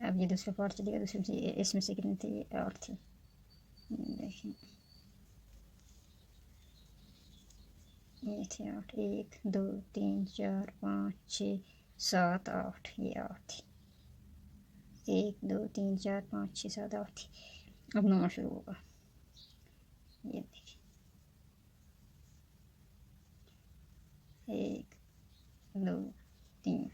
अब ये दूसरा पार्ट चलेगा, दूसरे में इसमें से कितनी थी, ये 8 थी। देखें ये थे 8, 1 2 3 4 5 6 7 8, ये 8 थी। 1 2 3 4 5 6 7 8 थी। अब 9 शुरू होगा। ये देखिए 1 2 3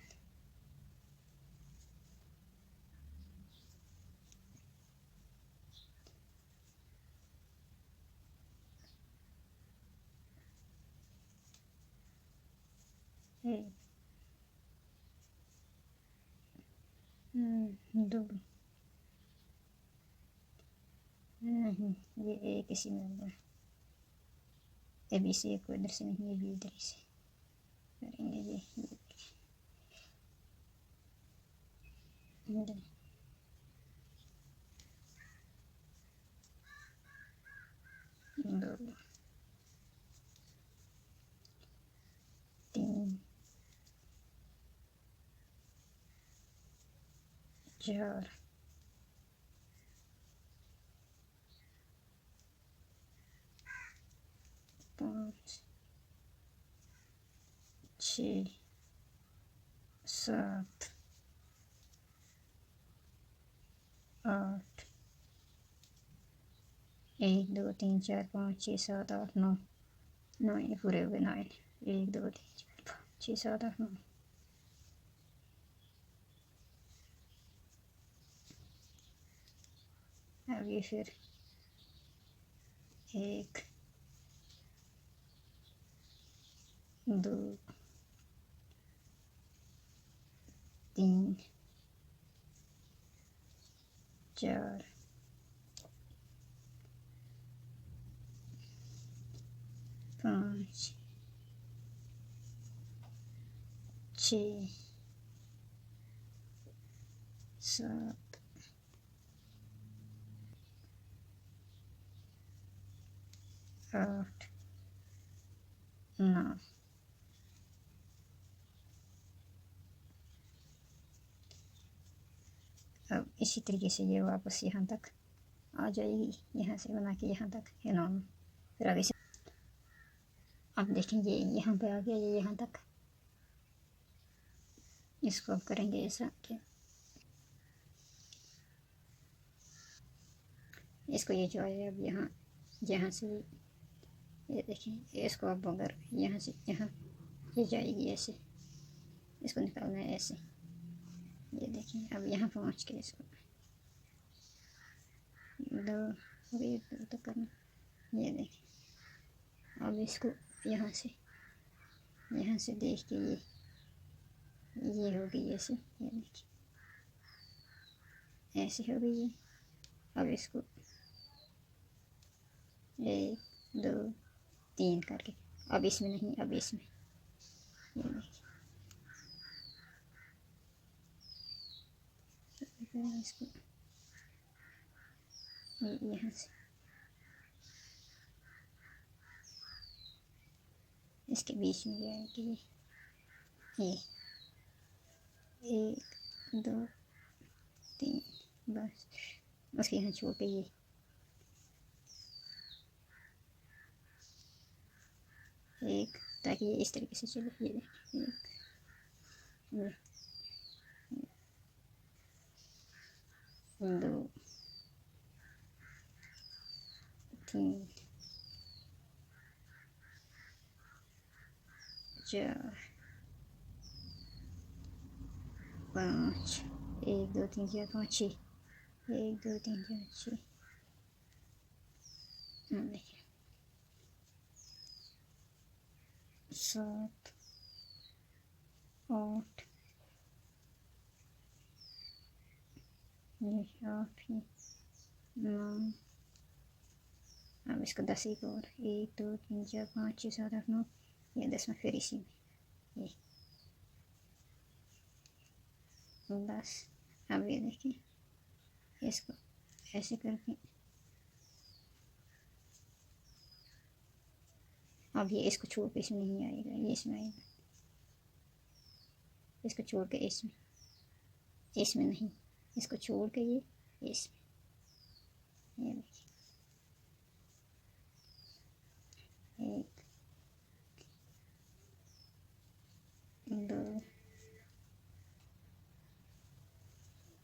1 2 नहीं, ये एक इसी में होगा। ये भी से एक इधर से नहीं, ये भी इधर से करेंगे। ये इधर 2 3 4 5 6 7 8 1 2 3 4 5 6 7 8 9 9 ये पूरे हुए 9। 1 2 3 4 5 6 7 8 9। अब ये फिर 1 2 3 4 5 6 7 8 9। अब इसी तरीके से ये वापस यहाँ तक आ जाएगी, यहाँ से बना के यहाँ तक है ना। फिर आगे से अब देखेंगे यहाँ पे आ गया, ये यहाँ तक। इसको अब करेंगे ऐसा कि इसको ये जो है अब यहाँ यहाँ से ये देखिए, इसको अब अगर यहाँ से यहाँ ये जाएगी ऐसे, इसको निकालना है ऐसे। ये देखिए अब यहाँ पहुँच के इसको दो तो करना। ये देखिए अब इसको यहाँ से देख के ये हो गई ऐसे। ये देखिए ऐसे हो गई है। अब इसको 1 2 3 करके, अब इसमें नहीं, अब इसमें ये देखिए इसको यहाँ से इसके बीच में जाएगी ये 1 2 3 बस। उसके यहाँ छोड़ के ये 1, ताकि ये इस तरीके से चले। ये 1 2 3 4 5 1 2 3 4 5 6 1 2 3 4 6। देखिए 7 8 ये 8 9। अब इसको 10 एक और 1 2 3 4 5 6 7 8 9। ये 10 में फिर इसी में ये 10। अब ये देखिए इसको ऐसे करके अब ये इसको छोड़ के इसमें नहीं आएगा, ये इसमें आएगा। इसको छोड़ के इसमें नहीं, इसको छोड़ के ये इसमें, ये देखिए, 1 2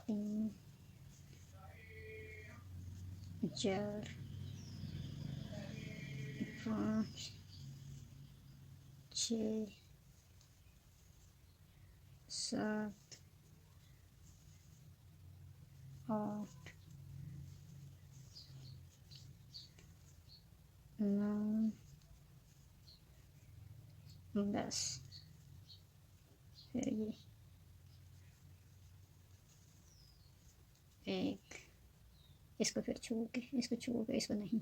3 4 5 6 7 8 9 10। फिर ये 1, इसको फिर छोड़ के, इसको नहीं,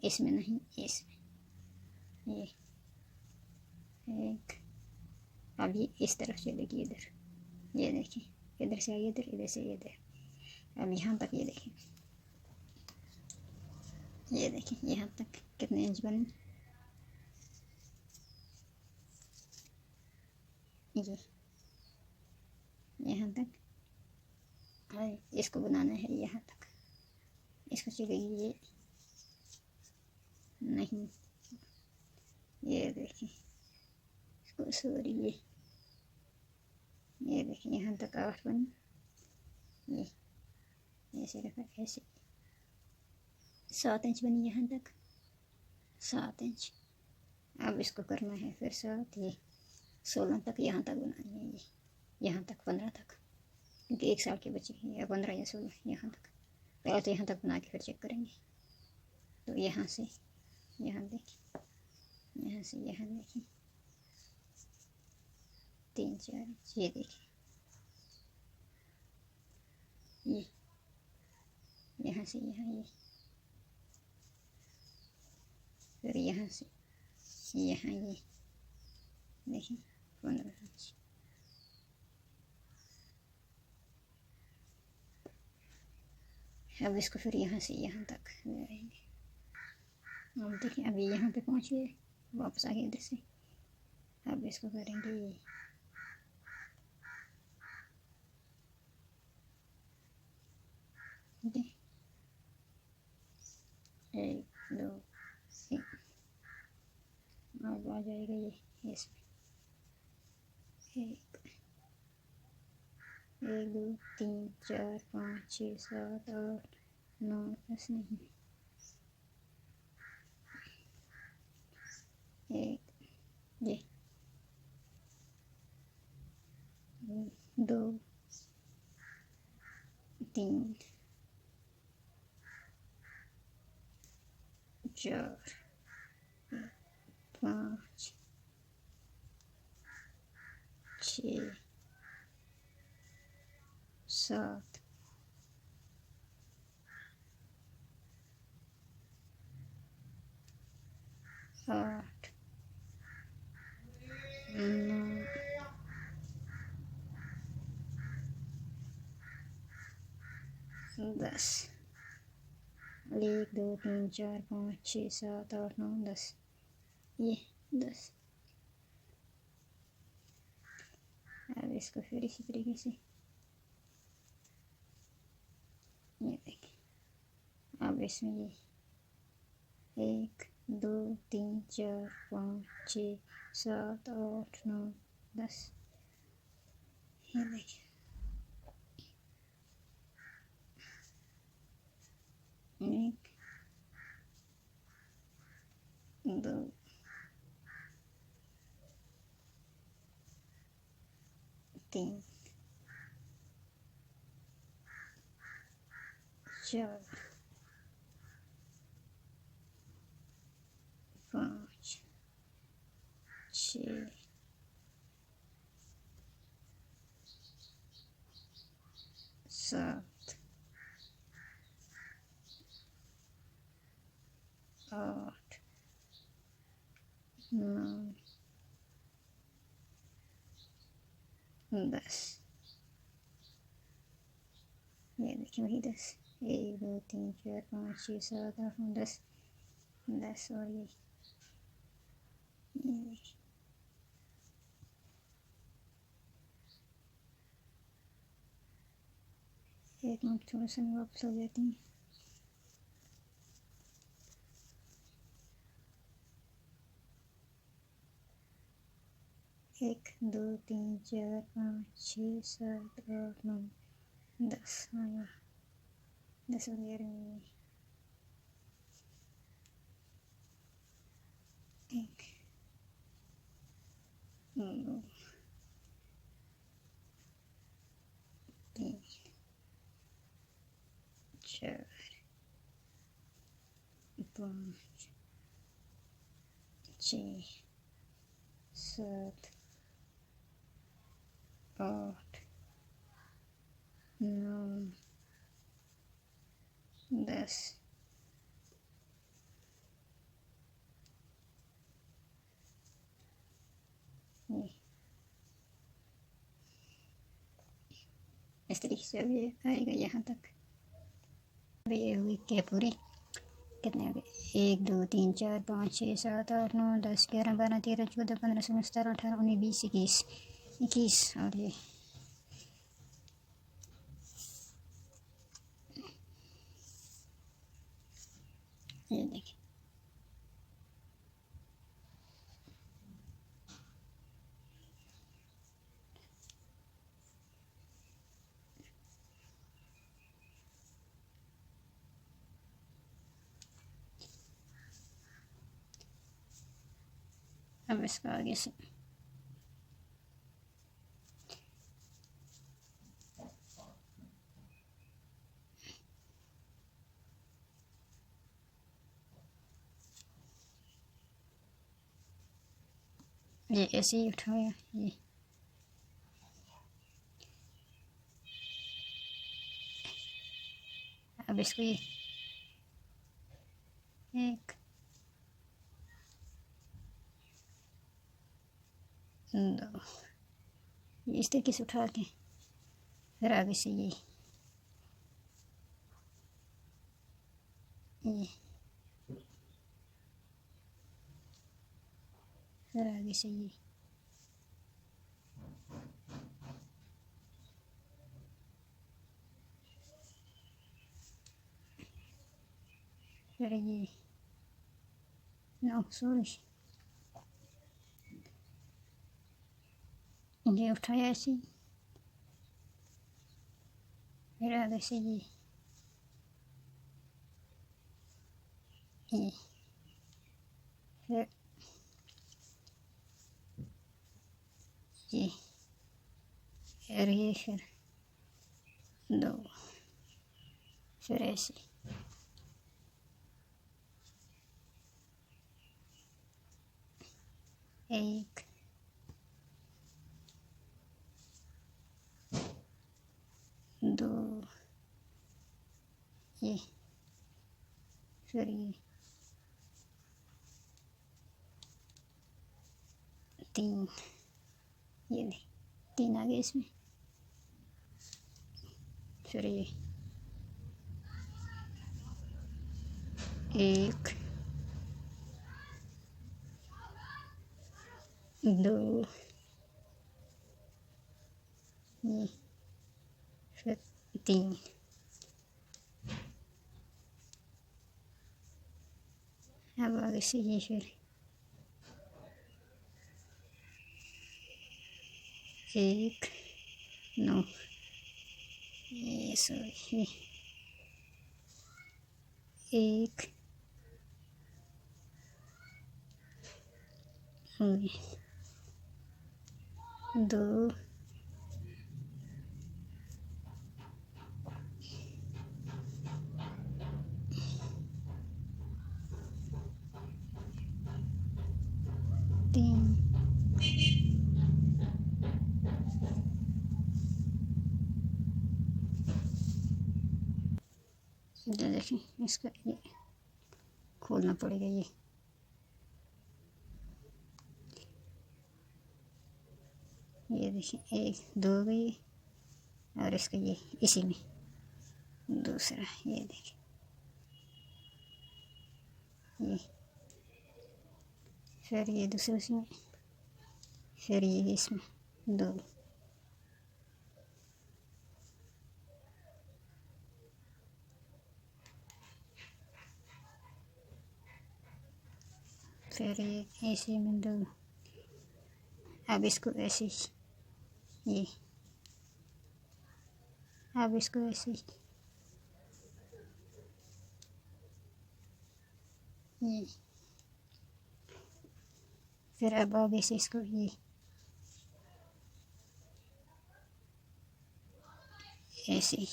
इसमें नहीं, इसमें, ये 1। अब ये इस तरफ चलेगी, इधर, ये देखिए, इधर से आई इधर, इधर से इधर। अब यहाँ तक ये देखिए, ये देखिए यहाँ तक कितने इंच बने, ये यहाँ तक। इसको बनाना है यहाँ तक, इसको चलेगी ये नहीं, ये देखिए, इसको सॉरी, ये देखिए यहाँ तक 8 बनी, ये ऐसे रखा, ऐसे 7 इंच बनी यहाँ तक, 7 इंच। अब इसको करना है फिर 7, ये 16 तक, यहाँ तक बनानी है, ये यहाँ तक 15 तक, क्योंकि 1 साल के बच्चे या 15 या 16 यहाँ तक। पहले तो यहाँ तक बना के फिर चेक करेंगे। तो यहाँ से यहाँ देखिए, यहाँ से यहाँ देखिए 3-4 इंच, ये देखिए, ये यहाँ से यहाँ, ये फिर यहाँ से यहाँ, ये देखिए 15 इंच। अब इसको फिर यहाँ से यहाँ तक लगाएंगे। अब देखिए, अभी यहाँ पे पहुँचे, वापस आ गए इधर से। अब इसको करेंगे ये, ठीक है, 1 2 3। अब आ जाएगा ये इसमें, 1 2 3 4 5 6 7 8 9 10 नहीं, 1 ये 2 3 4 5 6 7 8 9 10। 1 2 3 4 5 6 7 8 9 10, ये 10। अब इसको फिर इसी तरीके से, ये देखिए, अब इसमें ये 1 2 3 4 5 6 7 8 9 10, ये देखिए, 1 2 3 4 5 6 7 8 9 10, ये देखिए वही 10। 1 2 3 4 5 6 7 8 9 10, 10। और ये देखिए, एक मिनट, थोड़ा सा मैं वापस हो जाती हूँ। एक, दो, तीन, चार, पाँच, छः, सात, आठ, नौ, 10। हाँ, 10 वगैरह। एक, दो, तीन, चार, पाँच, छः, सात, आठ, नौ, 10। ये इस तरीके से अब ये आएगा यहाँ तक। अब ये हुई क्या पूरी? कितने हो गए? 1, 2, 3, 4, 5, 6, 7, 8, 9, 10, 11, 12, 13, 14, 15, 16, 17, 18, 19, 20, 21। और ये देखिए, अब इसका आगे से ये ऐसे ही उठाया। ये अब इसको ये 1, 2, इस तरीके से उठा के फिर आगे से ये फिर आगे से ये फिर नो सॉरी, ये उठाया ऐसे, फिर आगे से ये फिर ये फिर ये फिर 2, फिर ऐसे 1, 2, ये फिर ये 3, ये 3 आ गए इसमें, फिर ये 1, 2, ये फिर 3, अब आगे से ये फिर 1, 9, ये सॉरी 1, 2, 3, ये देखें, इसका ये खोलना पड़ेगा। ये देखें 1, 2 गई, और इसका ये इसी में दूसरा, ये देखें ये, फिर ये दूसरा इसमें, फिर ये इसमें 2, फिर ऐसे में 2। अब इसको ऐसे ये, अब इसको ऐसे ये, फिर अब आगे से इसको ये ऐसे,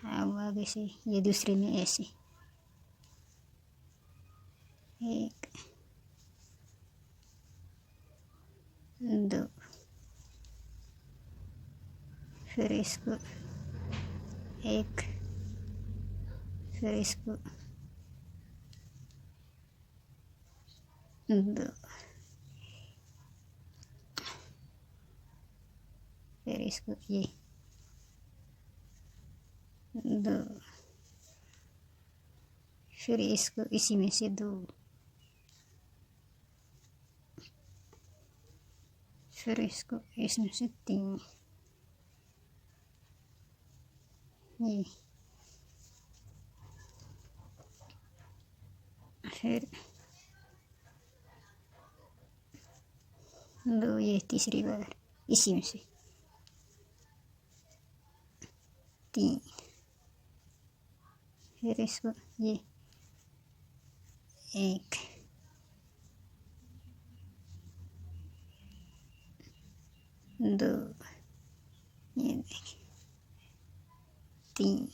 अब आगे से ये दूसरे में ऐसे 1 2, फिर इसको 1, फिर इसको 2, फिर इसको ये 2, फिर इसको इसी में से 2, फिर इसको इसमें से 3 ये, फिर 2 ये तीसरी बार इसी में से 3, फिर इसको ये 1 2 ये देखिए 3,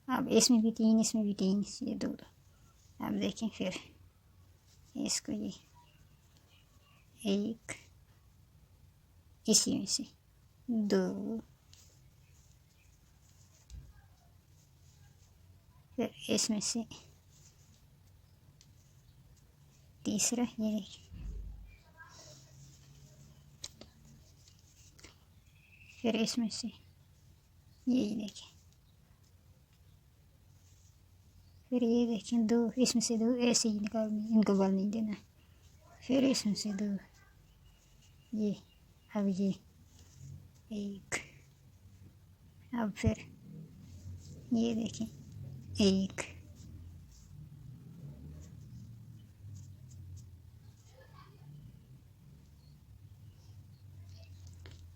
अब इसमें भी 3, इसमें भी 3, ये 2। अब देखें फिर इसको ये 1 इसी में से 2, फिर इसमें से तीसरा ये देखिए, फिर इसमें से यही देखें, फिर ये देखें 2, इसमें से 2 ऐसे ही निकालनी, इनको बल नहीं देना, फिर इसमें से 2 ये, अब ये 1, अब फिर ये देखें 1,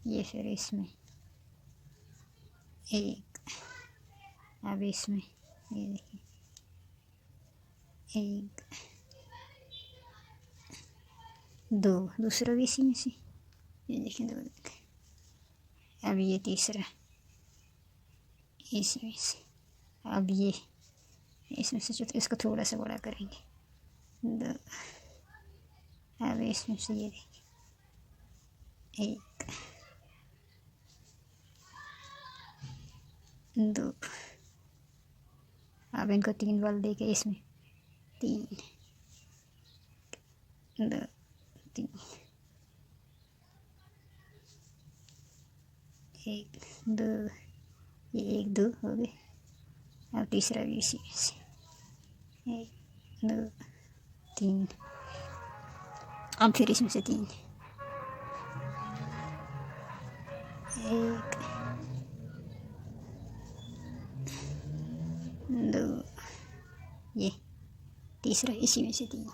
ये फिर इसमें 1, अब इसमें ये देखिए 1 2, दूसरा भी इसी में से ये देखें 2 देखें, अब ये तीसरा इसमें से, अब ये इसमें से इसको थोड़ा सा बड़ा करेंगे 2, अब इसमें से ये देखिए 1 2, अब इनको 3 बल दे के इसमें 3 2 3 1 2, ये 1 2 हो गए, अब तीसरा भी इसी में से 1 2 3, अब फिर इसमें से 3 1 2, ये तीसरा इसी में से 3,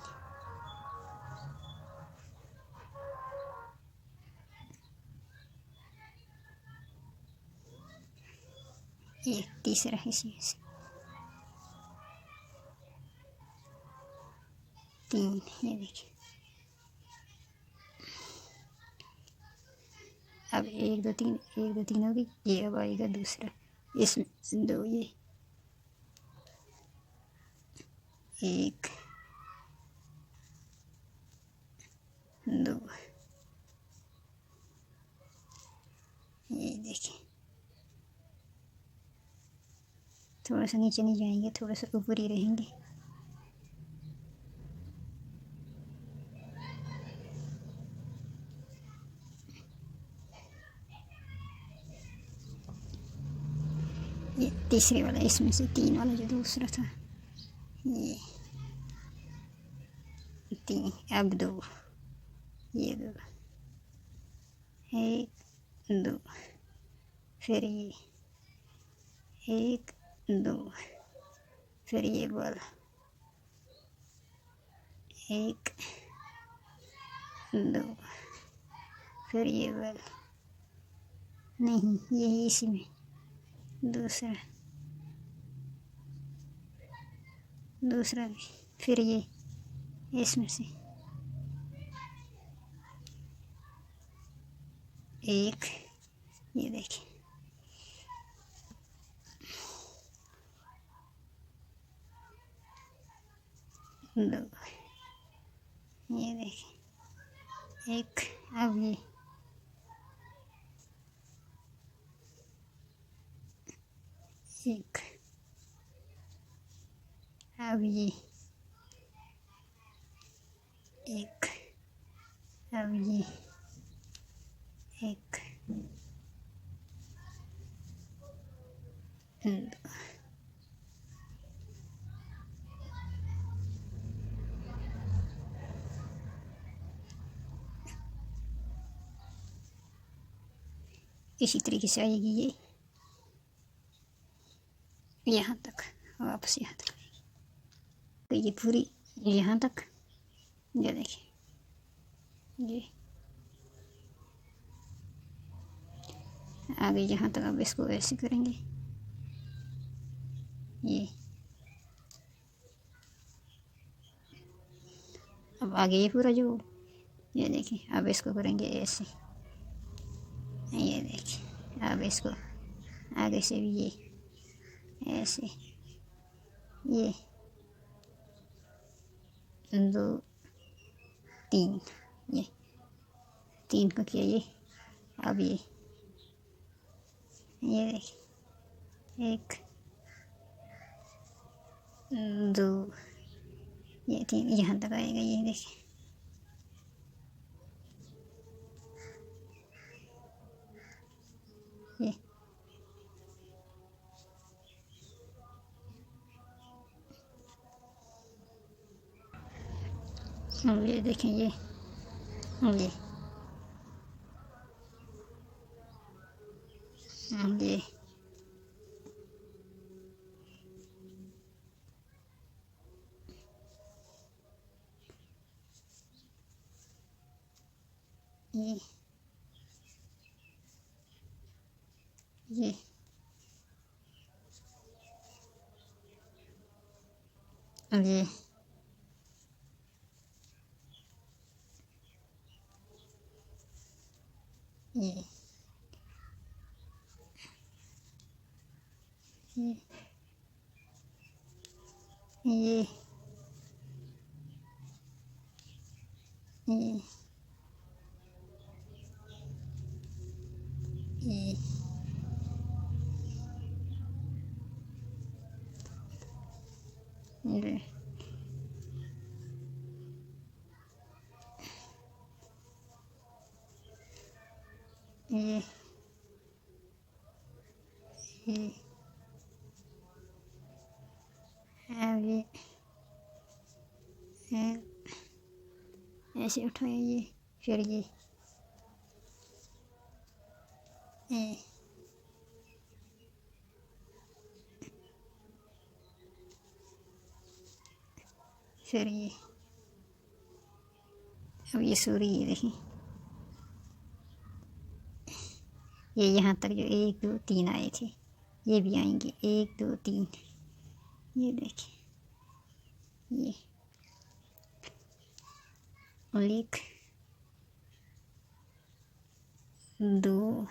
ये तीसरा इसी में से 3, ये देखिए, अब 1 2 3 1 2 3 होगी, ये अब आएगा दूसरा, इसमें 2 ये 1 2, ये देखिए, थोड़ा सा नीचे नहीं जाएंगे, थोड़ा सा ऊपर ही रहेंगे, ये तीसरे वाला, इसमें से 3 वाला जो दूसरा था ये 3, अब 2 ये 2, एक दो, फिर ये एक दो, फिर ये बॉल एक दो, फिर ये बॉल नहीं, यही इसी में दूसरा भी, फिर ये इसमें से एक, ये देखिए दो, ये देखिए एक, अब ये एक, अब ये एक, अब ये एक दो, इसी तरीके से आएगी ये यहाँ तक, वापस यहाँ तक, तो ये पूरी यहाँ तक, ये देखिए ये आगे यहाँ तक। अब इसको ऐसे करेंगे, ये अब आगे ये पूरा जो, ये देखिए अब इसको करेंगे ऐसे, ये देखिए अब इसको आगे से भी ये ऐसे, ये दो तीन, ये तीन को किया ये, अब ये देखिए एक दो, ये तीन, यहाँ तक आएगा, ये देखिए ये अब ये देखें ये अब ये अब ये ये अब ये ये ये ये ये ये ये अब ये ऐसे उठाए ये, फिर ये फिर ये अब ये सूरी, ये देखिए ये यहाँ तक जो एक दो तीन आए थे ये भी आएंगे, एक दो तीन, ये देखिए ये एक दो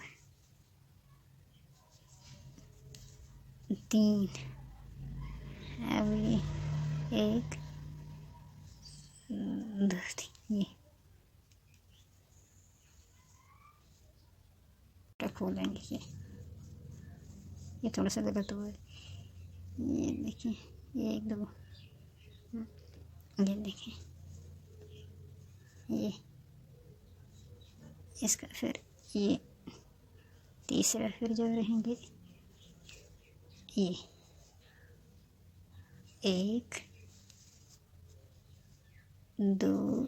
तीन, अब ये एक दो तीन, ये खोलेंगे, ये थोड़ा सा गलत हुआ है, ये देखिए एक दो, ये देखिए ये इसका, फिर ये तीसरा, फिर जो रहेंगे ये एक दो,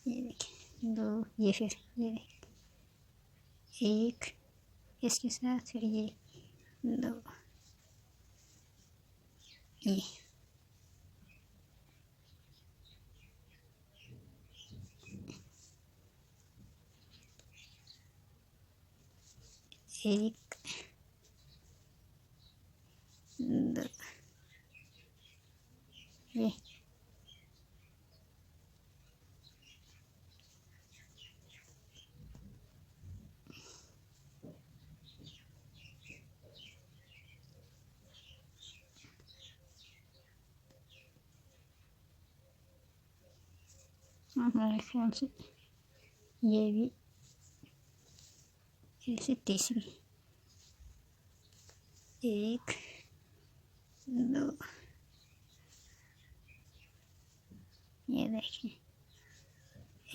ये देखिए दो, ये फिर ये एक, इसके साथ फिर ये दो, ये एक, दो, ये हमारे ख्याल से ये भी ऐसे तीसरी, एक, दो, ये देखिए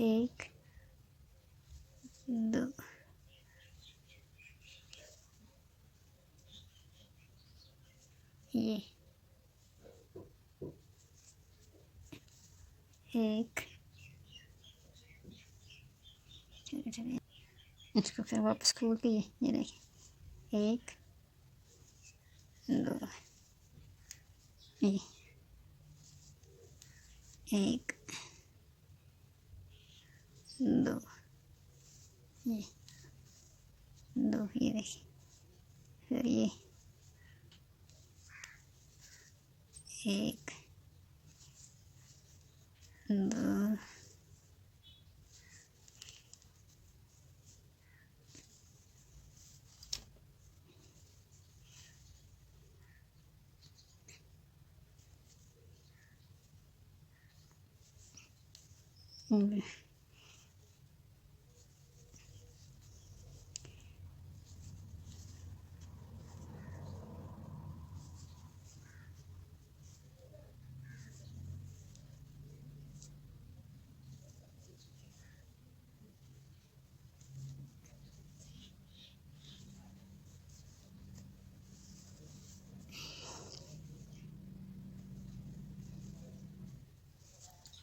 एक, दो, ये एक, इसको फिर वापस खोल के ये देखिए एक, दो, ये एक, दो, ये दो, ये देखिए फिर ये एक, दो,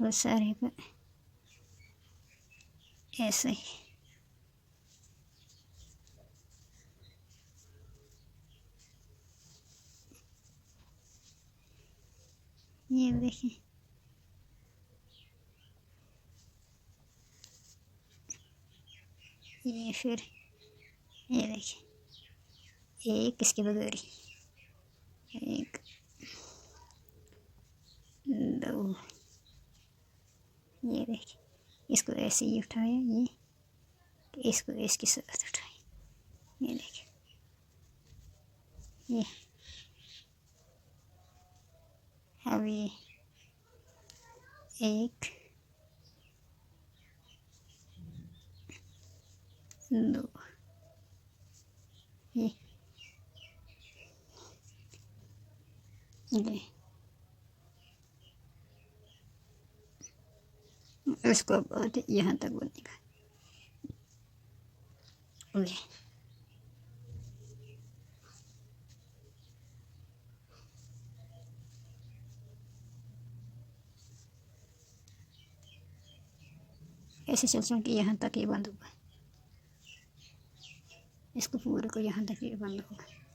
वो सारे को ऐसे ही ये देखिए ये फिर ये देखिए एक, इसके बगैर एक, दो, ये देखिए इसको ऐसे ही उठाया, ये इसको इसके साथ उठाया, ये देखिए ये अब ये एक, दो, ये इसको बहुत यहाँ तक बनेगा, ऐसे चल के यहाँ तक ये बंद होगा, इसको पूरे को यहाँ तक ये बंद होगा।